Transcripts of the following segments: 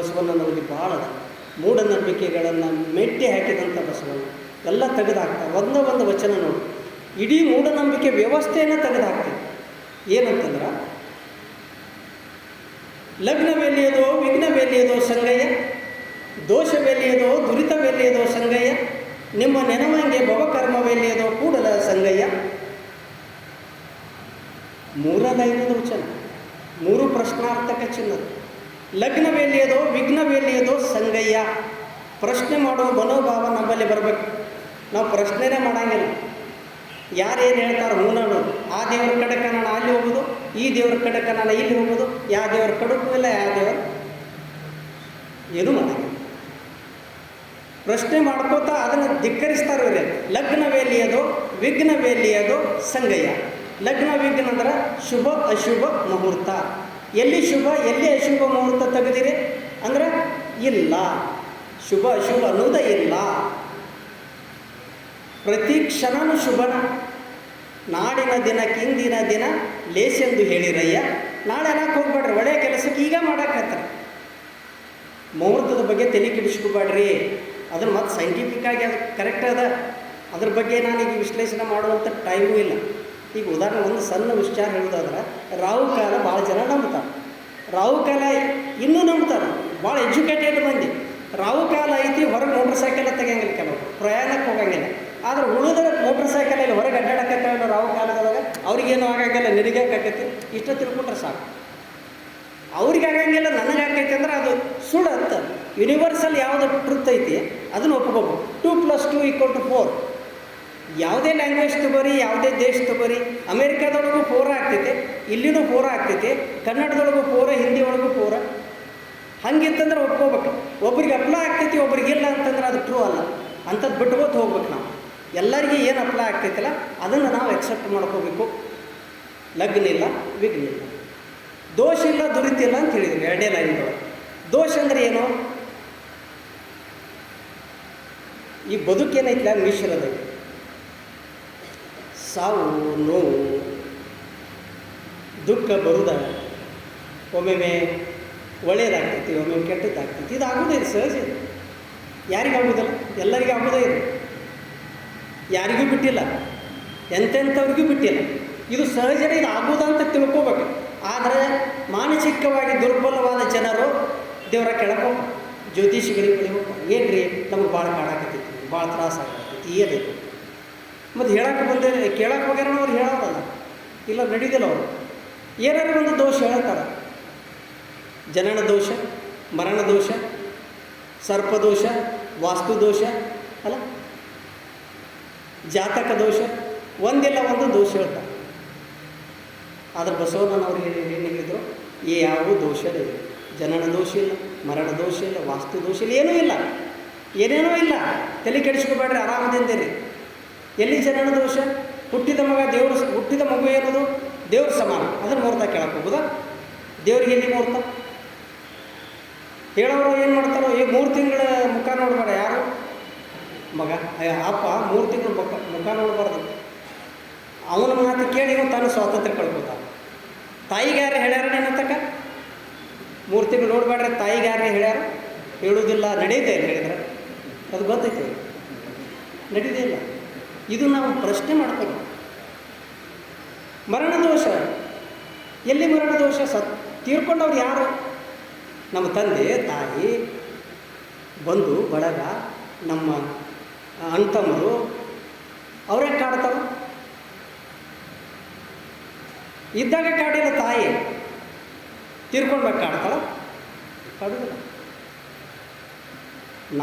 ಬಸವಣ್ಣನವರಿಗೆ ಭಾಳ ಮೂಢನಂಬಿಕೆಗಳನ್ನು ಮೆಟ್ಟಿ ಹಾಕಿದಂಥ ಬಸವಣ್ಣ ಎಲ್ಲ ತೆಗೆದುಹಾಕ್ತಾರೆ. ಒಂದು ವಚನ ನೋಡಿ, ಇಡೀ ಮೂಢನಂಬಿಕೆ ವ್ಯವಸ್ಥೆಯನ್ನು ತೆಗೆದುಹಾಕ್ತೀವಿ. ಏನಂತಂದ್ರೆ, ಲಗ್ನವೆಲ್ಲಿಯದೋ ವಿಘ್ನವೆಲ್ಲಿಯದೋ ಸಂಗಯ್ಯ, ದೋಷವೆಲ್ಲಿಯದೋ ದುರಿತವೆಲ್ಲಿಯದೋ ಸಂಗಯ್ಯ, ನಿಮ್ಮ ನೆನವಂಗೆ ಭವಕರ್ಮವೆಲ್ಲಿಯದೋ ಕೂಡಲ ಸಂಗಯ್ಯ. ಮೂರಲೈನದ ವಚನ, 3 ಪ್ರಶ್ನಾರ್ಥಕ ಚಿನ್ನದ. ಲಗ್ನವೆಲ್ಲಿಯದೋ ವಿಘ್ನವೆಲ್ಲಿಯದೋ ಸಂಗಯ್ಯ. ಪ್ರಶ್ನೆ ಮಾಡುವ ಮನೋಭಾವ ನಮ್ಮಲ್ಲಿ ಬರಬೇಕು. ನಾವು ಪ್ರಶ್ನೆನೇ ಮಾಡೋಂಗಿಲ್ಲ. ಯಾರೇನು ಹೇಳ್ತಾರೆ ಹೂ ನೋಡೋದು. ಆ ದೇವ್ರ ಕಡೆಗೆ ನಾನು ಅಲ್ಲಿ ಹೋಗೋದು, ಈ ದೇವ್ರ ಕಡೆಗೆ ನಾನು ಇಲ್ಲಿ ಹೋಗೋದು. ಯಾವ ದೇವ್ರ ಕಡಕ್ಕೂ ಇಲ್ಲ, ಯಾವ ದೇವರು ಏನೂ ಮಾಡೋಂಗಿಲ್ಲ. ಪ್ರಶ್ನೆ ಮಾಡ್ಕೋತಾ ಅದನ್ನು ಧಿಕ್ಕರಿಸ್ತಾರೆ ಇವರೇ. ಲಗ್ನವೆಲ್ಲಿಯದೋ ವಿಘ್ನವೆಲ್ಲಿಯದೋ ಸಂಗಯ್ಯ. ಲಗ್ನ ವಿಘ್ನ ಅಂದ್ರೆ ಶುಭ ಅಶುಭ ಮುಹೂರ್ತ. ಎಲ್ಲಿ ಶುಭ ಎಲ್ಲಿ ಅಶುಭ ಮುಹೂರ್ತ ತೆಗೆದಿರಿ ಅಂದರೆ ಇಲ್ಲ, ಶುಭ ಅಶುಭ ಅನ್ನೋದೇ ಇಲ್ಲ. ಪ್ರತಿ ಕ್ಷಣನೂ ಶುಭನ. ನಾಡಿನ ದಿನ ಕಿಂದಿನ ದಿನ ಲೇಸೆಂದು ಹೇಳಿರಯ್ಯ. ನಾಳೆ ಅನ್ನಕ್ಕೆ ಹೋಗ್ಬೇಡ್ರಿ, ಒಳ್ಳೆಯ ಕೆಲಸಕ್ಕೆ ಈಗ ಮಾಡಕ್ಕತ್ತಾರೆ. ಮುಹೂರ್ತದ ಬಗ್ಗೆ ತಲೆ ಕೆಡಿಸ್ಕೋಬೇಡ್ರಿ. ಅದನ್ನು ಮತ್ತೆ ಸೈಂಟಿಫಿಕ್ಕಾಗಿ ಅದು ಕರೆಕ್ಟ್ ಅದ. ಅದ್ರ ಬಗ್ಗೆ ನಾನೀಗ ವಿಶ್ಲೇಷಣೆ ಮಾಡುವಂಥ ಟೈಮೂ ಇಲ್ಲ. ಈಗ ಉದಾಹರಣೆ ಒಂದು ಸಣ್ಣ ವಿಚಾರ ಹೇಳೋದಾದ್ರೆ, ರಾಹುಕಾಲ ಭಾಳ ಜನ ನಂಬ್ತಾರೆ. ರಾಹುಕಾಲ ಇನ್ನೂ ನಂಬ್ತಾರೆ, ಭಾಳ ಎಜುಕೇಟೆಡ್ ಮಂದಿ. ರಾಹುಕಾಲ ಐತಿ, ಹೊರಗೆ ಮೋಟ್ರ್ ಸೈಕಲ್ ತೆಗಿಯಂಗಿಲ್ಲ, ಕೆಲವರು ಪ್ರಯಾಣಕ್ಕೆ ಹೋಗಂಗಿಲ್ಲ. ಆದರೆ ಉಳಿದ್ರೆ ಮೋಟ್ರ್ ಸೈಕಲಲ್ಲಿ ಹೊರಗೆ ಅಡ್ಡಾಡಕತ್ತಲ್ಲ ರಾಹುಕಾಲದೊಳಗೆ, ಅವ್ರಿಗೇನು ಆಗಂಗಿಲ್ಲ, ನಿನಗೆ ಆಕೈತಿ ಇಷ್ಟ ತಿಳ್ಕೊಂಡ್ರೆ ಸಾಕು. ಅವ್ರಿಗೆ ಆಗಂಗಿಲ್ಲ, ನನಗೆ ಆಕೈತಿ ಅಂದ್ರೆ ಅದು ಸುಳ್ಳು ಅಂತ. ಯೂನಿವರ್ಸಲ್ ಯಾವುದು ಟ್ರುತ್ ಐತಿ ಅದನ್ನು ಒಪ್ಕೋಬೇಕು. 2 + 2 = 4. ಯಾವುದೇ ಲ್ಯಾಂಗ್ವೇಜ್ ತಗೋರಿ, ಯಾವುದೇ ದೇಶ ತಗೋರಿ, ಅಮೇರಿಕಾದೊಳಗೂ 4 ಆಗ್ತೈತೆ, ಇಲ್ಲಿನೂ 4 ಆಗ್ತೈತೆ, ಕನ್ನಡದೊಳಗೂ 4, ಹಿಂದಿ ಒಳಗೂ 4. ಹಂಗಿತ್ತಂದ್ರೆ ಒಪ್ಕೋಬೇಕು. ಒಬ್ರಿಗೆ ಅಪ್ಲೈ ಆಗ್ತೈತಿ, ಒಬ್ರಿಗಿಲ್ಲ ಅಂತಂದ್ರೆ ಅದು ಟ್ರೂ ಅಲ್ಲ. ಅಂಥದ್ದು ಬಿಟ್ಕೋತ ಹೋಗ್ಬೇಕು. ನಾವು ಎಲ್ಲರಿಗೂ ಏನು ಅಪ್ಲೈ ಆಗ್ತೈತಿಲ್ಲ ಅದನ್ನು ನಾವು ಎಕ್ಸೆಪ್ಟ್ ಮಾಡ್ಕೋಬೇಕು. ಲಗ್ನ ಇಲ್ಲ ವಿಘ್ನ ಇಲ್ಲ, ದೋಷ ಇಲ್ಲ ದುರಿತ ಇಲ್ಲ ಅಂತ ಹೇಳಿದ್ರು 2ನೇ ಲೈನ್ದೊಳಗೆ. ದೋಷ ಅಂದರೆ ಏನು? ಈ ಬದುಕೇನೈತಿಲ್ಲ ಮಿಶ್ರದೈತಿ. ಸಾವು ನೋವು ದುಃಖ ಬರುದ, ಒಮ್ಮೊಮ್ಮೆ ಒಳ್ಳೆಯದಾಗ್ತೈತಿ, ಒಮ್ಮೊಮ್ಮೆ ಕೆಟ್ಟದ್ದಾಗ್ತೈತಿ. ಇದು ಆಗೋದೇ ಇದೆ, ಸಹಜ ಇದೆ. ಯಾರಿಗಾಗೋದಿಲ್ಲ? ಎಲ್ಲರಿಗೂ ಆಗೋದೇ ಇದೆ. ಯಾರಿಗೂ ಬಿಟ್ಟಿಲ್ಲ, ಎಂತೆಂಥವ್ರಿಗೂ ಬಿಟ್ಟಿಲ್ಲ. ಇದು ಸಹಜನೇ, ಇದು ಆಗೋದಂತ ತಿಳ್ಕೋಬೇಕು. ಆದರೆ ಮಾನಸಿಕವಾಗಿ ದುರ್ಬಲವಾದ ಜನರು ದೇವರ ಕೆಳಗೆ ಹೋಗ್ತಾರೆ, ಜ್ಯೋತಿಷಿಗಳಿಗೆ ಬಳಿ ಹೋಗ್ತಾರೆ. ಏನು ರೀ ನಮಗೆ ಭಾಳ ಕಾಡಾಕತ್ತೈತಿ, ಭಾಳ ತ್ರಾಸ ಆಗತ್ತೈತಿ, ಏನೈತಿ ಮತ್ತು ಹೇಳಕ್ಕೆ ಬಂದೇ ಕೇಳಕ್ಕೆ ಹೋಗ್ಯಾರ ಅವ್ರು ಹೇಳೋರಲ್ಲ, ಇಲ್ಲ ನಡೀದಿಲ್ಲ. ಅವರು ಏನಾರು ಒಂದು ದೋಷ ಹೇಳ್ತಾರೆ. ಜನನ ದೋಷ, ಮರಣ ದೋಷ, ಸರ್ಪದೋಷ, ವಾಸ್ತು ದೋಷ ಅಲ್ಲ, ಜಾತಕ ದೋಷ, ಒಂದಿಲ್ಲ ಒಂದು ದೋಷ ಹೇಳ್ತಾರೆ. ಆದರೆ ಬಸವಣ್ಣನವ್ರು ಏನು ಹೇಳಿದರು? ಯಾವ ದೋಷನೇ ಇಲ್ಲ. ಜನನ ದೋಷ ಇಲ್ಲ, ಮರಣ ದೋಷ ಇಲ್ಲ, ವಾಸ್ತು ದೋಷ ಇಲ್ಲ, ಏನೂ ಇಲ್ಲ, ಏನೇನೂ ಇಲ್ಲ. ತಲೆ ಕೆಡಿಸ್ಕೋಬೇಡ್ರಿ, ಆರಾಮದಿಂದಿರಿ. ಎಲ್ಲಿ ಜನನ ದೋಷ? ಹುಟ್ಟಿದ ಮಗ ದೇವರು, ಹುಟ್ಟಿದ ಮಗು ಏನದು ದೇವ್ರ ಸಮಾನ. ಅದನ್ನು ಮುಹೂರ್ತ ಕೇಳಕ್ಕೆ ಹೋಗೋದಾ? ದೇವ್ರಿಗೆ ಎಲ್ಲಿ ಮುಹೂರ್ತ? ಹೇಳೋರು ಏನು ಮಾಡ್ತಾರೋ, ಈಗ 3 ತಿಂಗಳ ಮುಖ ನೋಡಬೇಡ ಯಾರು ಮಗ, ಅಪ್ಪ 3 ತಿಂಗಳು ಮುಖ ನೋಡಬಾರ್ದು. ಅವನ ಮಾತು ಕೇಳಿ ಇವನು ತಾನು ಸ್ವಾತಂತ್ರ್ಯ ಕಳ್ಕೊತಾನೆ. ತಾಯಿಗೆ ಯಾರು ಹೇಳ್ಯಾರ ಏನಂತಕ್ಕ? 3 ತಿಂಗಳು ನೋಡಬೇಡ್ರೆ ತಾಯಿಗೆ ಯಾರೇ ಹೇಳ್ಯಾರ? ಹೇಳೋದಿಲ್ಲ, ನಡೆಯುತ್ತೆ ಇಲ್ಲ ಹೇಳಿದ್ರೆ. ಅದು ಗೊತ್ತೈತೆ, ನಡೀದೇ ಇಲ್ಲ. ಇದು ನಾವು ಪ್ರಶ್ನೆ ಮಾಡ್ತೀವಿ. ಮರಣ ದೋಷ ಎಲ್ಲಿ? ಮರಣ ದೋಷ ತೀರ್ಕೊಂಡವ್ರು ಯಾರು? ನಮ್ಮ ತಂದೆ ತಾಯಿ, ಬಂಧು ಬಳಗ, ನಮ್ಮ ಅಣ್ತಮ್ಮರು, ಅವರೇ ಕಾಡ್ತಾವ. ಇದ್ದಾಗ ಕಾಡಿಲ್ಲ ತಾಯಿ, ತೀರ್ಕೊಂಡಾಗ ಕಾಡ್ತಾಳ? ಕಾಡುದಿಲ್ಲ.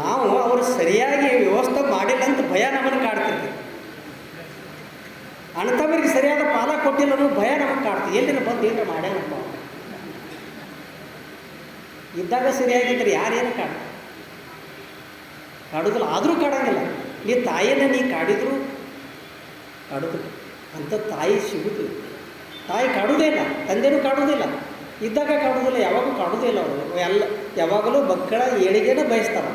ನಾವು ಅವರು ಸರಿಯಾಗಿ ವ್ಯವಸ್ಥೆ ಮಾಡಿಲ್ಲ ಅಂತ ಭಯ ನಮ್ಮನ್ನು ಕಾಡ್ತಿರ್ತೀವಿ. ಅಣ್ತಮ್ಮರಿಗೆ ಸರಿಯಾದ ಪಾಲ ಕೊಟ್ಟಿಲ್ಲ ಅನ್ನೋ ಭಯ ನಮಗೆ ಕಾಡ್ತೀವಿ. ಎಲ್ಲಿನ ಬಂದು ಏನಾರ ಮಾಡ್ಯಾನಪ್ಪ. ಇದ್ದಾಗ ಸರಿಯಾಗಿದ್ದರೆ ಯಾರೇನು ಕಾಡುದಿಲ್ಲ. ಆದರೂ ಕಾಡಂಗಿಲ್ಲ. ನೀ ತಾಯಿಯನ್ನು ನೀ ಕಾಡಿದ್ರು ಕಾಡುದಿಲ್ಲ. ಅಂಥ ತಾಯಿ ಸಿಗುತ್ತಿಲ್ಲ. ತಾಯಿ ಕಾಡುವುದೇ ಇಲ್ಲ, ತಂದೆನೂ ಕಾಡುವುದಿಲ್ಲ. ಇದ್ದಾಗ ಕಾಡುವುದಿಲ್ಲ, ಯಾವಾಗೂ ಕಾಡುವುದೇ ಇಲ್ಲ. ಅವರು ಎಲ್ಲ ಯಾವಾಗಲೂ ಮಕ್ಕಳ ಏಳಿಗೆನ ಬಯಸ್ತಾರೆ.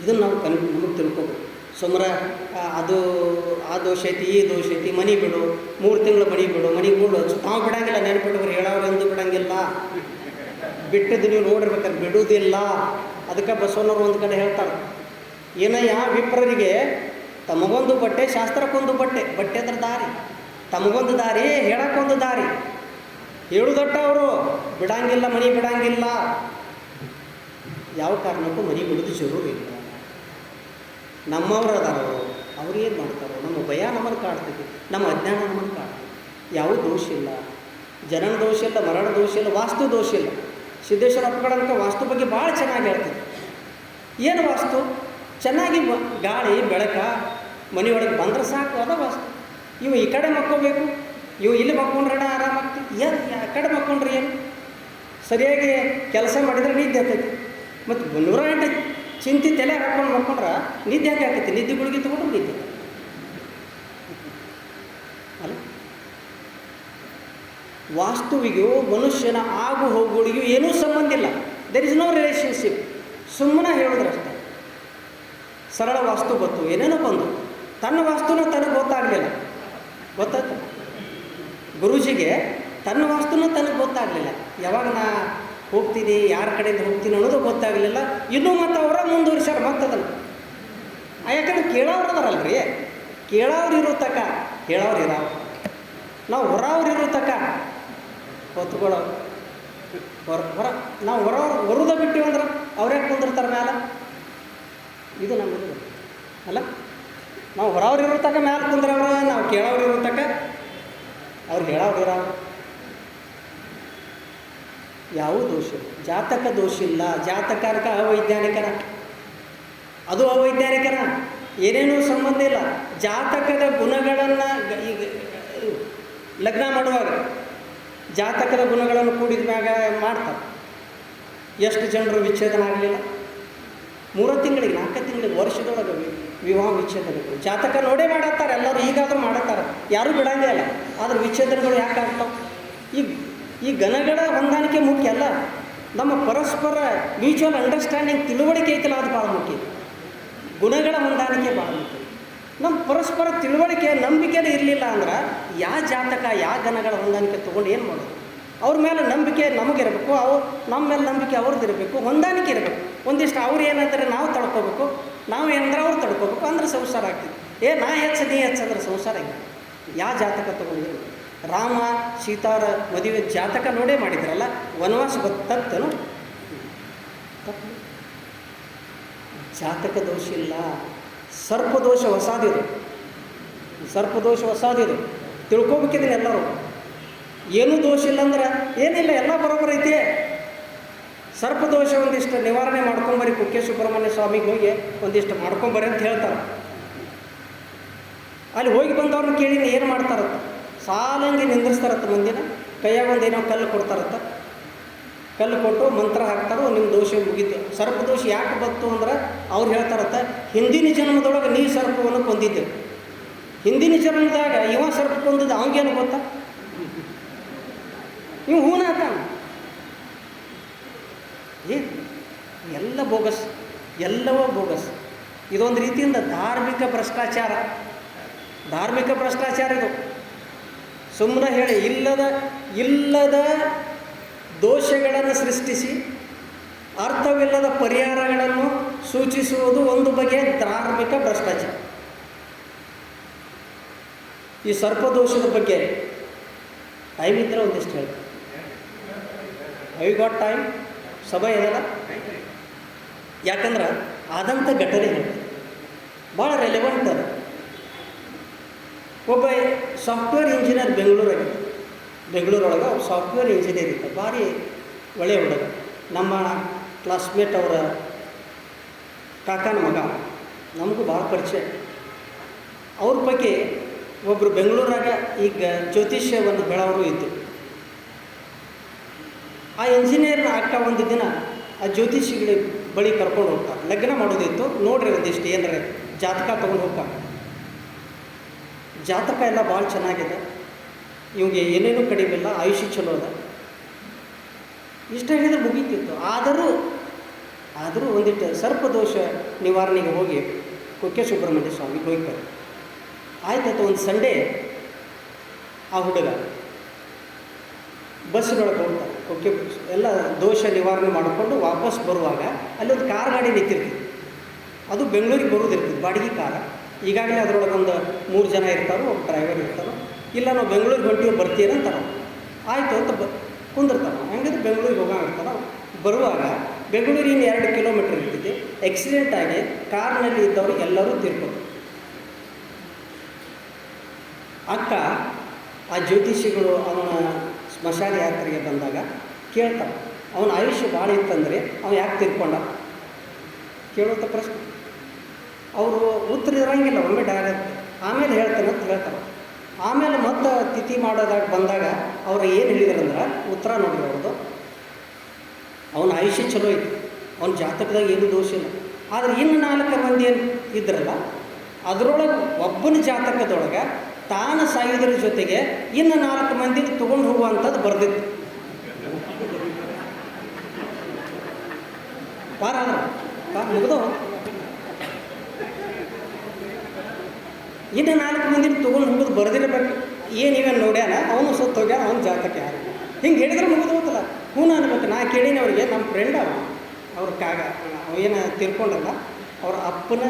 ಇದನ್ನು ನಾವು ನಮಗೆ ತಿಳ್ಕೊಬೇಕು. ಸುಮ್ರ ಅದು ಆ ದೋಷ ಐತಿ, ಈ ದೋಷ ಐತಿ, ಮನೆ ಬಿಡು, 3 ತಿಂಗಳು ಮನೆ ಬಿಡು, ಮನೆಗೆ ಬಿಡು, ತಾವು ಬಿಡಂಗಿಲ್ಲ. ನೆನಪಿಡುವರು ಹೇಳೋರು ಎಂದು ಬಿಡಂಗಿಲ್ಲ. ಬಿಟ್ಟಿದ್ದು ನೀವು ನೋಡಿರ್ಬೇಕಾದ್ರೆ ಬಿಡುವುದಿಲ್ಲ. ಅದಕ್ಕೆ ಬಸವಣ್ಣವ್ರು ಒಂದು ಕಡೆ ಹೇಳ್ತಾರೆ, ಏನಯ್ಯ ವಿಪ್ರರಿಗೆ ತಮಗೊಂದು ಬಟ್ಟೆ ಶಾಸ್ತ್ರಕ್ಕೊಂದು ಬಟ್ಟೆ, ಬಟ್ಟೆ ಅಂದ್ರೆ ದಾರಿ, ತಮಗೊಂದು ದಾರಿ ಹೇಳಕ್ಕೊಂದು ದಾರಿ. ಹೇಳುದಟ್ಟ ಅವರು ಬಿಡಂಗಿಲ್ಲ, ಮನೆ ಬಿಡಂಗಿಲ್ಲ. ಯಾವ ಕಾರಣಕ್ಕೂ ಮನೆ ಬಿಡೋದು ಜರೂರು ಇಲ್ಲ. ನಮ್ಮವ್ರು ಅದಾರೋ ಅವ್ರು ಏನು ಮಾಡ್ತಾರೋ, ನಮ್ಮ ಭಯ ನಮ್ಮನ್ನು ಕಾಡ್ತೈತಿ, ನಮ್ಮ ಅಜ್ಞಾನ ನಮ್ಮನ್ನು ಕಾಡ್ತೈತಿ. ಯಾವ ದೋಷ ಇಲ್ಲ, ಜನನ ದೋಷ ಇಲ್ಲ, ಮರಣ ದೋಷ ಇಲ್ಲ, ವಾಸ್ತು ದೋಷ ಇಲ್ಲ. ಸಿದ್ದೇಶ್ವರ ಅಪ್ಪಗಳಂತ ವಾಸ್ತು ಬಗ್ಗೆ ಭಾಳ ಚೆನ್ನಾಗಿ ಹೇಳ್ತದೆ. ಏನು ವಾಸ್ತು? ಚೆನ್ನಾಗಿ ಗಾಳಿ ಬೆಳಕ ಮನೆಯೊಳಗೆ ಬಂದ್ರೆ ಸಾಕು, ಅದ ವಾಸ್ತು. ಇವು ಈ ಕಡೆ ಮಕ್ಕೋಬೇಕು, ಇವು ಇಲ್ಲಿ ಮಕ್ಕೊಂಡ್ರೆ ಆರಾಮಾಗ್ತದೆ. ಏನು ಆ ಕಡೆ ಮಕ್ಕೊಂಡ್ರೆ ಏನು? ಸರಿಯಾಗಿ ಕೆಲಸ ಮಾಡಿದ್ರೆ ನಿದ್ದೆ ಆಗ್ತೈತಿ. ಮತ್ತು 108 ಚಿಂತೆ ತಲೆ ಹಾಕ್ಕೊಂಡು ಮಕ್ಕೊಂಡ್ರೆ ನಿದ್ದೆ ಯಾಕೆ ಆಗ್ತೈತಿ? ನಿದ್ದೆ ಗುಳಿಗೆ ತೊಗೊಂಡ್ರೆ ನಿದ್ದೆ ಅಲ್ಲ. ವಾಸ್ತುವಿಗೂ ಮನುಷ್ಯನ ಆಗು ಹೋಗುಗಳಿಗೂ ಏನೂ ಸಂಬಂಧ ಇಲ್ಲ. There is no relationship. ಸುಮ್ಮನೆ ಹೇಳಿದ್ರಷ್ಟೆ. ಸರಳ ವಾಸ್ತು ಗೊತ್ತು, ಏನೇನೋ ಬಂದು ತನ್ನ ವಾಸ್ತುನ ತನಗೆ ಗೊತ್ತಾಗಲಿಲ್ಲ. ಗೊತ್ತಾಯ್ತು? ಗುರೂಜಿಗೆ ತನ್ನ ವಾಸ್ತುನ ತನಗೆ ಗೊತ್ತಾಗಲಿಲ್ಲ. ಯಾವಾಗ ನಾ ಹೋಗ್ತೀನಿ, ಯಾರ ಕಡೆಯಿಂದ ಹೋಗ್ತೀನಿ ಅನ್ನೋದು ಗೊತ್ತಾಗಲಿಲ್ಲ. ಇನ್ನೂ ಮತ್ತು ಅವರ ಮುಂದುವರಿಸ್ಯಾರ ಮತ್ತದನ್ನು. ಯಾಕಂದ್ರೆ ಕೇಳೋರು ಅದಾರಲ್ರಿ, ಕೇಳೋರು ಇರೋ ತಕ ಹೇಳೋರು ಇರಾವ. ನಾವು ಹೊರವ್ರು ಇರೋ ತಕ ಹೊತ್ಕೊಳ್ಳೋ ಹೊರ ನಾವು ಹೊರದ ಬಿಟ್ಟಿವಿ ಅಂದ್ರೆ ಅವ್ರೇ ಕುಂದಿರ್ತಾರೆ ಮ್ಯಾಲ. ಇದು ನಮ್ಮದು ಅಲ್ಲ. ನಾವು ಹೊರವ್ರು ಇರೋ ತಕ ಮ್ಯಾಲ ಕುಂದ್ರವ್ರ, ನಾವು ಕೇಳೋರು ಇರೋ ತಕ ಅವ್ರು ಹೇಳೋರು ಇರಾವ. ಯಾವ ದೋಷ ಇಲ್ಲ, ಜಾತಕ ದೋಷ ಇಲ್ಲ. ಜಾತಕಕ್ಕೆ ಅವೈಜ್ಞಾನಿಕನ, ಅದು ಅವೈಜ್ಞಾನಿಕನ, ಏನೇನೂ ಸಂಬಂಧ ಇಲ್ಲ. ಜಾತಕದ ಗುಣಗಳನ್ನು ಈಗ ಲಗ್ನ ಮಾಡುವಾಗ ಜಾತಕದ ಗುಣಗಳನ್ನು ಕೂಡಿದ ಮ್ಯಾಗ ಮಾಡ್ತಾರೆ. ಎಷ್ಟು ಜನರು ವಿಚ್ಛೇದನ ಆಗಲಿಲ್ಲ? 3 ತಿಂಗಳಿಗೆ 4 ತಿಂಗಳಿಗೆ ವರ್ಷದೊಳಗೆ ವಿವಾಹ ವಿಚ್ಛೇದನಗಳು ಜಾತಕ ನೋಡೇ ಮಾಡತ್ತಾರೆ ಎಲ್ಲರೂ. ಈಗಾದರೂ ಮಾಡತ್ತಾರೆ, ಯಾರೂ ಬಿಡಂಗೇ ಇಲ್ಲ. ಆದರೆ ವಿಚ್ಛೇದನಗಳು ಯಾಕೆ ಆಗ್ತಾವೆ? ಈ ಗಣಗಳ ಹೊಂದಾಣಿಕೆ ಮುಖ್ಯ ಅಲ್ಲ, ನಮ್ಮ ಪರಸ್ಪರ ಮ್ಯೂಚುವಲ್ ಅಂಡರ್ಸ್ಟ್ಯಾಂಡಿಂಗ್ ತಿಳುವಳಿಕೆ ಐತಲ್ಲ, ಅದು ಭಾಳ ಮುಖ್ಯ. ಗುಣಗಳ ಹೊಂದಾಣಿಕೆ ಭಾಳ ಮುಖ್ಯ. ನಮ್ಮ ಪರಸ್ಪರ ತಿಳುವಳಿಕೆ ನಂಬಿಕೆನೇ ಇರಲಿಲ್ಲ ಅಂದ್ರೆ ಯಾವ ಜಾತಕ ಯಾವ ಗಣಗಳ ಹೊಂದಾಣಿಕೆ ತೊಗೊಂಡು ಏನು ಮಾಡೋದು? ಅವ್ರ ಮೇಲೆ ನಂಬಿಕೆ ನಮಗಿರಬೇಕು, ನಮ್ಮ ಮೇಲೆ ನಂಬಿಕೆ ಅವ್ರದ್ದು ಇರಬೇಕು, ಹೊಂದಾಣಿಕೆ ಇರಬೇಕು. ಒಂದಿಷ್ಟು ಅವ್ರು ಏನಂತಾರೆ ನಾವು ತಡ್ಕೋಬೇಕು, ನಾವು ಏನಂದ್ರೆ ಅವ್ರು ತಡ್ಕೋಬೇಕು, ಅಂದ್ರೆ ಸಂಸಾರ ಆಗ್ತದೆ. ನಾ ಹೆಚ್ಚು ನೀ ಹೆಚ್ಚಂದ್ರೆ ಸಂಸಾರ ಇಲ್ಲ. ಯಾವ ಜಾತಕ ತೊಗೊಂಡಿದ್ರು? ರಾಮ ಸೀತಾರ ಮದುವೆ ಜಾತಕ ನೋಡೇ ಮಾಡಿದ್ರಲ್ಲ, ವನವಾಸ ತಪ್ಪೇನು? ತಪ್ಪು. ಜಾತಕ ದೋಷ ಇಲ್ಲ. ಸರ್ಪದೋಷ ಹೊಸಾದಿದು, ಸರ್ಪದೋಷ ಹೊಸಾದಿದು ತಿಳ್ಕೊಬೇಕಿದ್ದೀನಿ ಎಲ್ಲರೂ. ಏನೂ ದೋಷ ಇಲ್ಲ ಅಂದ್ರೆ ಏನಿಲ್ಲ, ಎಲ್ಲ ಬರೋಬ್ಬರ ಐತಿ. ಸರ್ಪದೋಷ ಒಂದಿಷ್ಟು ನಿವಾರಣೆ ಮಾಡ್ಕೊಂಬರಿ, ಕುಕ್ಕೆ ಸುಬ್ರಹ್ಮಣ್ಯ ಸ್ವಾಮಿಗೆ ಹೋಗಿ ಒಂದಿಷ್ಟು ಮಾಡ್ಕೊಂಬರಿ ಅಂತ ಹೇಳ್ತಾರೆ. ಅಲ್ಲಿ ಹೋಗಿ ಬಂದವ್ರನ್ನ ಕೇಳಿ ಏನು ಮಾಡ್ತಾರತ್ತ? ಸಾಲಂಗೆ ನಿಂದಿರ್ಸ್ತಾರತ್ತ. ಮಂದಿನ ಕೈಯಾಗ ಒಂದೇನೋ ಕಲ್ಲು ಕೊಡ್ತಾರತ್ತ. ಕಲ್ಲು ಕೊಟ್ಟು ಮಂತ್ರ ಹಾಕ್ತಾರೋ, ನಿಮ್ಮ ದೋಷ ಮುಗಿತು. ಸರ್ಪದೋಷ ಯಾಕೆ ಬಂತು ಅಂದ್ರೆ ಅವ್ರು ಹೇಳ್ತಾರತ್ತ, ಹಿಂದಿನ ಜನ್ಮದೊಳಗೆ ನೀ ಸರ್ಪವನ್ನು ಕೊಂದಿದ್ದೆ. ಹಿಂದಿನ ಜನ್ಮದಾಗ ಇವ ಸರ್ಪ ಕೊಂದಿದ್ದು ಅವಂಗೇನು ಗೊತ್ತಾ? ನೀವು ಹೂನಾತ ಏನು? ಎಲ್ಲ ಬೋಗಸ್, ಎಲ್ಲವೂ ಬೋಗಸ್. ಇದೊಂದು ರೀತಿಯಿಂದ ಧಾರ್ಮಿಕ ಭ್ರಷ್ಟಾಚಾರ. ಧಾರ್ಮಿಕ ಭ್ರಷ್ಟಾಚಾರ ಇದು. ಸುಮ್ಮನೆ ಹೇಳಿ ಇಲ್ಲದ ದೋಷಗಳನ್ನು ಸೃಷ್ಟಿಸಿ ಅರ್ಥವಿಲ್ಲದ ಪರಿಹಾರಗಳನ್ನು ಸೂಚಿಸುವುದು ಒಂದು ಬಗೆಯ ಧಾರ್ಮಿಕ ಭ್ರಷ್ಟಾಚಾರ. ಈ ಸರ್ಪದೋಷದ ಬಗ್ಗೆ ಟೈಮ್ ಇದ್ದರೆ ಒಂದಿಷ್ಟು ಹೇಳಿ. I got time? ಸಮಯ ಇದಲ್ಲ? ಯಾಕಂದ್ರೆ ಆದಂಥ ಘಟನೆ ಭಾಳ ರೆಲೆವೆಂಟ್ ಅದು. ಒಬ್ಬ ಸಾಫ್ಟ್ವೇರ್ ಇಂಜಿನಿಯರ್ ಬೆಂಗಳೂರೊಳಗೆ ಸಾಫ್ಟ್ವೇರ್ ಇಂಜಿನಿಯರ್ ಇದ್ದ, ಭಾರಿ ಒಳ್ಳೆಯ ಹುಡುಗ. ನಮ್ಮ ಕ್ಲಾಸ್ಮೇಟ್ ಅವರ ಕಾಕನ ಮಗ, ನಮಗೂ ಭಾಳ ಪರಿಚಯ. ಅವ್ರ ಬಗ್ಗೆ ಒಬ್ಬರು ಬೆಂಗಳೂರಾಗ ಈಗ ಜ್ಯೋತಿಷ್ಯವನ್ನು ಬೆಳವರು ಇದ್ದು. ಆ ಇಂಜಿನಿಯರ್ನ ಅಕ್ಕ ಒಂದು ದಿನ ಆ ಜ್ಯೋತಿಷಿಗಳ ಬಳಿ ಕರ್ಕೊಂಡು ಹೋಗ್ತಾರೆ. ಲಗ್ನ ಮಾಡೋದಿತ್ತು, ನೋಡ್ರಿ ಒಂದಿಷ್ಟು ಏನಾರ ಜಾತಕ ತೊಗೊಂಡು ಹೋಗ್ತಾರೆ. ಜಾತಕ ಎಲ್ಲ ಭಾಳ ಚೆನ್ನಾಗಿದೆ, ಇವ್ಗೆ ಏನೇನೂ ಕಡಿಮೆ ಇಲ್ಲ, ಆಯುಷ್ಯ ಚಲೋ ಅದ, ಇಷ್ಟ ಹೇಳಿದ್ರೆ ಮುಗೀತಿತ್ತು. ಆದರೂ ಒಂದಿಟ್ಟು ಸರ್ಪದೋಷ ನಿವಾರಣೆಗೆ ಹೋಗಿ ಕುಕ್ಕೆ ಸುಬ್ರಹ್ಮಣ್ಯ ಸ್ವಾಮಿಗೆ ಹೋಗ್ತಾರೆ. ಆಯ್ತಾಯ್ತು. ಒಂದು ಸಂಡೇ ಆ ಹುಡುಗ ಬಸ್ಸಿನೊಳಗೆ ಹೋಗ್ತಾರೆ. ಓಕೆ, ಎಲ್ಲ ದೋಷ ನಿವಾರಣೆ ಮಾಡಿಕೊಂಡು ವಾಪಸ್ ಬರುವಾಗ ಅಲ್ಲೊಂದು ಕಾರ್ ಗಾಡಿ ನಿಂತಿರ್ತೀವಿ. ಅದು ಬೆಂಗಳೂರಿಗೆ ಬರೋದಿರ್ತದೆ, ಬಾಡಿಗೆ ಕಾರ. ಈಗಾಗಲೇ ಅದರೊಳಗೆ ಒಂದು 3 ಜನ ಇರ್ತಾರೋ, ಒಬ್ಬ ಡ್ರೈವರ್ ಇರ್ತಾರೋ. ಇಲ್ಲ ನಾವು ಬೆಂಗಳೂರಿಗೆ ಹೊಂಟಿವಿ ಬರ್ತೀರ ಅಂತಾರೋ, ಆಯಿತು ಅಂತ ಕುಂದಿರ್ತಾನೆ. ಹಂಗಿದ್ರೆ ಬೆಂಗಳೂರಿಗೆ ಹೋಗೋಂಗಿರ್ತಾನೆ. ಬರುವಾಗ ಬೆಂಗಳೂರಿನ 2 ಕಿಲೋಮೀಟ್ರ್ ಇರ್ತೈತಿ. ಆಕ್ಸಿಡೆಂಟ್ ಆಗಿ ಕಾರ್ನಲ್ಲಿ ಇದ್ದವರು ಎಲ್ಲರೂ ತೀರ್ಕೊಂಡು ಅಕ್ಕ ಆ ಜ್ಯೋತಿಷಿಗಳು ಅವನ ಸ್ಮಶಾನ ಯಾತ್ರೆಗೆ ಬಂದಾಗ ಕೇಳ್ತಾನೆ, ಅವನ ಆಯುಷ್ಯ ಭಾಳ ಇತ್ತಂದರೆ ಅವನು ಯಾಕೆ ತೀರ್ಕೊಂಡ ಕೇಳುವಂಥ ಪ್ರಶ್ನೆ. ಅವರು ಉತ್ತರ ಇರೋಂಗಿಲ್ಲ, ಒಮ್ಮೆ ಡೈರೆಕ್ಟ್ ಆಮೇಲೆ ಹೇಳ್ತಾನೆ ಅಂತ ಹೇಳ್ತಾರೆ. ಆಮೇಲೆ ಮತ್ತೆ ತಿಥಿ ಮಾಡೋದಾಗ ಬಂದಾಗ ಅವ್ರು ಏನು ಹೇಳಿದ್ರಂದ್ರೆ ಉತ್ತರ ನೋಡಿದ್ರು ಅವ್ರದ್ದು. ಅವನ ಆಯುಷ್ಯ ಚಲೋ ಐತಿ, ಅವನ ಜಾತಕದಾಗ ಏನೂ ದೋಷ ಇಲ್ಲ. ಆದರೆ ಇನ್ನು 4 ಮಂದಿ ಏನು ಇದ್ರಲ್ಲ, ಅದರೊಳಗೆ ಒಬ್ಬನ ಜಾತಕದೊಳಗೆ ತಾನು ಸಾಯೋದ್ರ ಜೊತೆಗೆ ಇನ್ನು 4 ಮಂದಿನ ತೊಗೊಂಡು ಹೋಗುವಂಥದ್ದು ಬರೆದಿತ್ತು. ಪಾರ ಮುಗ್ದು ಇನ್ನು 4 ಮಂದಿನ ತೊಗೊಂಡು ಹೋಗೋದು ಬರೆದಿರಬೇಕು. ಏನಿವೇನು ನೋಡ್ಯಾನ, ಅವನು ಸತ್ತು ಹೋಗ್ಯಾನ, ಅವನ ಜಾತಕ ಯಾರು ಹಿಂಗೆ ಹೇಳಿದ್ರೆ ಮುಗಿದು ಹೋಗ್ತಲ್ಲ. ಹೂನು ಅನ್ಬೇಕು. ನಾ ಕೇಳೀನಿ ಅವ್ರಿಗೆ, ನಮ್ಮ ಫ್ರೆಂಡ್ ಅವ್ರ ಅವೇನು ತಿರ್ಕೊಂಡಲ್ಲ, ಅವ್ರ ಅಪ್ಪನ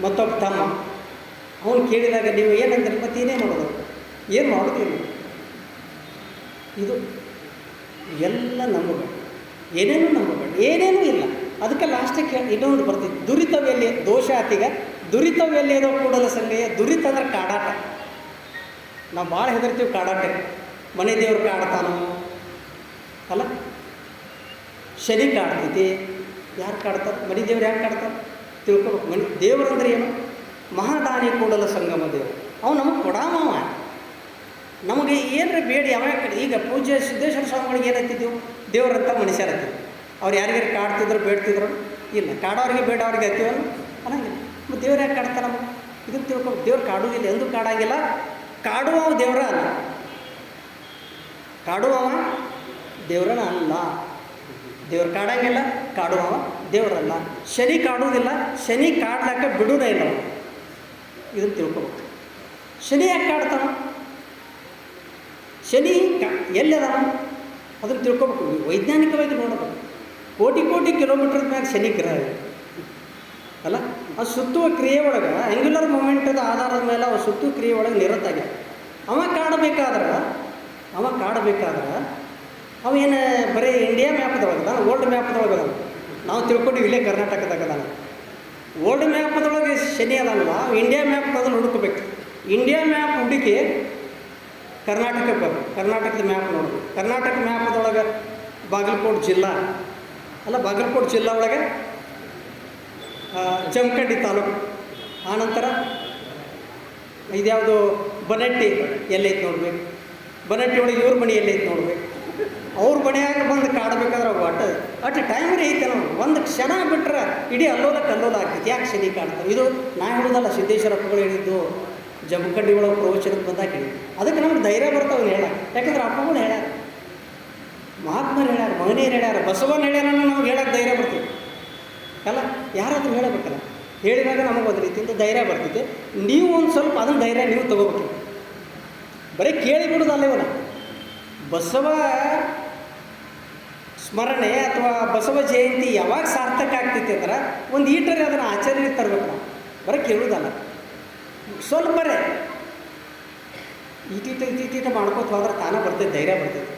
ಮತ್ತೊಬ್ಬ ತಮ್ಮ. ಅವನು ಕೇಳಿದಾಗ ನೀವು ಏನಂದ್ರೆ ಮತ್ತೆ ಏನೇ ಮಾಡೋದು, ಏನು ಮಾಡೋದಿಲ್ಲ. ಇದು ಎಲ್ಲ ನಂಬಬೇಡ, ಏನೇನೂ ನಂಬಬೇಡ, ಏನೇನೂ ಇಲ್ಲ. ಅದಕ್ಕೆ ಲಾಸ್ಟಿಗೆ ಇನ್ನೊಂದು ಬರ್ತಿತ್ತು, ದುರಿತವೆಲ್ಲಿ ದೋಷ ಆತಿಗ ದುರಿತವೆಲ್ಲಿ ಏನೋ ಕೂಡಲ ಸಂಗಯ್ಯ. ದುರಿತ ಅಂದ್ರೆ ಕಾಡಾಟ. ನಾವು ಭಾಳ ಹೆದರ್ತೀವಿ ಕಾಡಾಟಕ್ಕೆ. ಮನೆ ದೇವ್ರು ಕಾಡ್ತಾನೋ ಅಲ್ಲ, ಶನಿ ಕಾಡ್ತೈತಿ. ಯಾರು ಕಾಡ್ತಾರೆ? ಮನೆ ದೇವ್ರು ಯಾರು ಕಾಡ್ತಾರೆ ತಿಳ್ಕೊಬೇಕು. ಮನೆ ದೇವ್ರಂದ್ರೆ ಏನು? ಮಹಾದಾನಿ ಕೂಡಲ ಸಂಗಮ ದೇವರು. ಅವ್ನು ನಮಗೆ ಕೊಡಾಮವ. ನಮಗೆ ಏನರ ಬೇಡಿ ಯಾವ ಈಗ ಪೂಜ್ಯ ಸಿದ್ದೇಶ್ವರ ಸ್ವಾಮಿಗಳಿಗೆ ಏನಂತಿದ್ದೀವಿ, ದೇವ್ರಂತ ಮನುಷ್ಯರತ್ತೀವಿ. ಅವ್ರು ಯಾರಿಗಾರು ಕಾಡ್ತಿದ್ರು ಬೇಡ್ತಿದ್ರು ಇಲ್ಲ, ಕಾಡೋರಿಗೆ ಬೇಡವ್ರಿಗೆ ಹತ್ತೀವಲ್ಲ ಅನ್ನಂಗಿಲ್ಲ. ಮತ್ತು ದೇವ್ರು ಯಾಕೆ ಕಾಡ್ತಾರೆ ನಮಗೆ? ಇದನ್ನು ತಿಳ್ಕೊಂಡು ದೇವ್ರು ಕಾಡುವುದಿಲ್ಲ, ಎಂದೂ ಕಾಡಂಗಿಲ್ಲ. ಕಾಡುವ ದೇವ್ರ ಅಲ್ಲ, ಕಾಡುವವ ದೇವ್ರನ ಅಲ್ಲ. ದೇವ್ರು ಕಾಡಂಗಿಲ್ಲ, ಕಾಡುವವ ದೇವರಲ್ಲ. ಶನಿ ಕಾಡುವುದಿಲ್ಲ, ಶನಿ ಕಾಡ್ಲಾಕ ಬಿಡೋದೇ ಇಲ್ಲ. ಇದನ್ನು ತಿಳ್ಕೊಬೇಕು. ಶನಿ ಯಾಕೆ ಕಾಡ್ತಾನ? ಶನಿ ಎಲ್ಲದಾನ ಅದನ್ನು ತಿಳ್ಕೊಬೇಕು. ವೈಜ್ಞಾನಿಕವಾಗಿ ನೋಡಬೇಕು. ಕೋಟಿ ಕಿಲೋಮೀಟರ್ ಮ್ಯಾಗ ಶನಿ ಗ್ರಹ ಅಲ್ಲ, ಅದು ಸುತ್ತುವ ಕ್ರಿಯೆ ಒಳಗೆ ಆ್ಯಂಗ್ಯುಲರ್ ಮೂಮೆಂಟದ ಆಧಾರದ ಮೇಲೆ ಅವ ಸುತ್ತುವ ಕ್ರಿಯೆ ಒಳಗೆ ನಿರತಾಗ್ಯ. ಅವ ಕಾಡಬೇಕಾದ್ರೆ ಅವೇನು ಬರೀ ಇಂಡಿಯಾ ಮ್ಯಾಪ್ದೊಳಗದ, ವರ್ಲ್ಡ್ ಮ್ಯಾಪ್ದೊಳಗದ. ನಾವು ತಿಳ್ಕೊಂಡಿವಿ ಇಲ್ಲೇ ಕರ್ನಾಟಕದಾಗದಾನ. ವರ್ಲ್ಡ್ ಮ್ಯಾಪ್ದೊಳಗೆ ಶನಿ ಅದಾನಲ್ಲ, ಇಂಡಿಯಾ ಮ್ಯಾಪ್ದೊಳಗೆ ಹುಡುಕಬೇಕು. ಇಂಡಿಯಾ ಮ್ಯಾಪ್ ಹುಡುಕಿ ಕರ್ನಾಟಕಕ್ಕೆ ಬರಬೇಕು. ಕರ್ನಾಟಕದ ಮ್ಯಾಪ್ ನೋಡಬೇಕು. ಕರ್ನಾಟಕ ಮ್ಯಾಪ್ದೊಳಗೆ ಬಾಗಲಕೋಟೆ ಜಿಲ್ಲಾ ಅಲ್ಲ, ಬಾಗಲಕೋಟೆ ಜಿಲ್ಲಾ ಒಳಗೆ ಜಮಖಂಡಿ ತಾಲೂಕು. ಆನಂತರ ಇದ್ಯಾವುದು ಬನಟ್ಟಿ ಎಲ್ಲೈತೆ ನೋಡ್ಬೇಕು. ಬನಟ್ಟಿ ಒಳಗೆ ಇವ್ರ ಮನೆ ಎಲ್ಲೈತೆ ನೋಡ್ಬೇಕು. ಅವ್ರ ಮನೆಯಾಗ ಬಂದು ಕಾಡಬೇಕಾದ್ರೆ ಅಟ್ ಟೈಮ್ರಿ ಐತೆ. ನಾವು ಒಂದು ಕ್ಷಣ ಬಿಟ್ಟರೆ ಇಡೀ ಅಲ್ಲೋಲ ಆಗ್ತೈತಿ. ಯಾಕೆ ಶನಿ ಕಾಡ್ತಾರೆ? ಇದು ನಾ ಹೇಳೋದಲ್ಲ, ಸಿದ್ದೇಶ್ವರಪ್ಪಗಳು ಹೇಳಿದ್ದು. ಜಮಖಂಡಿ ಒಳಗೆ ಪ್ರವಚನಕ್ಕೆ ಬಂದಾಗ ಹೇಳಿ. ಅದಕ್ಕೆ ನಮ್ಗೆ ಧೈರ್ಯ ಬರ್ತಾವೆ ಹೇಳ. ಯಾಕಂದ್ರೆ ಅಪ್ಪಗಳು ಹೇಳ್ಯಾರ, ಮಹಾತ್ಮರು ಹೇಳ್ಯಾರ, ಮಹನೀಯರು ಹೇಳ್ಯಾರ, ಬಸವನ ಹೇಳ್ಯಾರ. ನಮ್ಗೆ ಹೇಳಕ್ಕೆ ಧೈರ್ಯ ಬರ್ತೀವಿ ಅಲ್ಲ, ಯಾರಾದರೂ ಹೇಳಬೇಕಲ್ಲ. ಹೇಳಿದಾಗ ನಮಗೆ ಒಂದು ರೀತಿಯಿಂದ ಧೈರ್ಯ ಬರ್ತೈತಿ. ನೀವು ಒಂದು ಸ್ವಲ್ಪ ಅದನ್ನು ಧೈರ್ಯ ನೀವು ತೊಗೋಬೇಕು. ಬರೀ ಕೇಳಿಬಿಡೋದಲ್ಲ. ಇವನ ಬಸವ ಸ್ಮರಣೆ ಅಥವಾ ಬಸವ ಜಯಂತಿ ಯಾವಾಗ ಸಾರ್ಥಕ ಆಗ್ತೈತಿ ಅಂದ್ರೆ ಒಂದು ಈಟರಿ ಅದನ್ನು ಆಚರಣೆಗೆ ತರಬೇಕು. ನಾವು ಬರೀ ಕೇಳೋದಲ್ಲ, ಸ್ವಲ್ಪ ಬರೇ ಈಟೀಟ ಮಾಡ್ಕೋತ ಹೋದ್ರೆ ತಾನೇ ಬರ್ತೈತೆ, ಧೈರ್ಯ ಬರ್ತೈತೆ.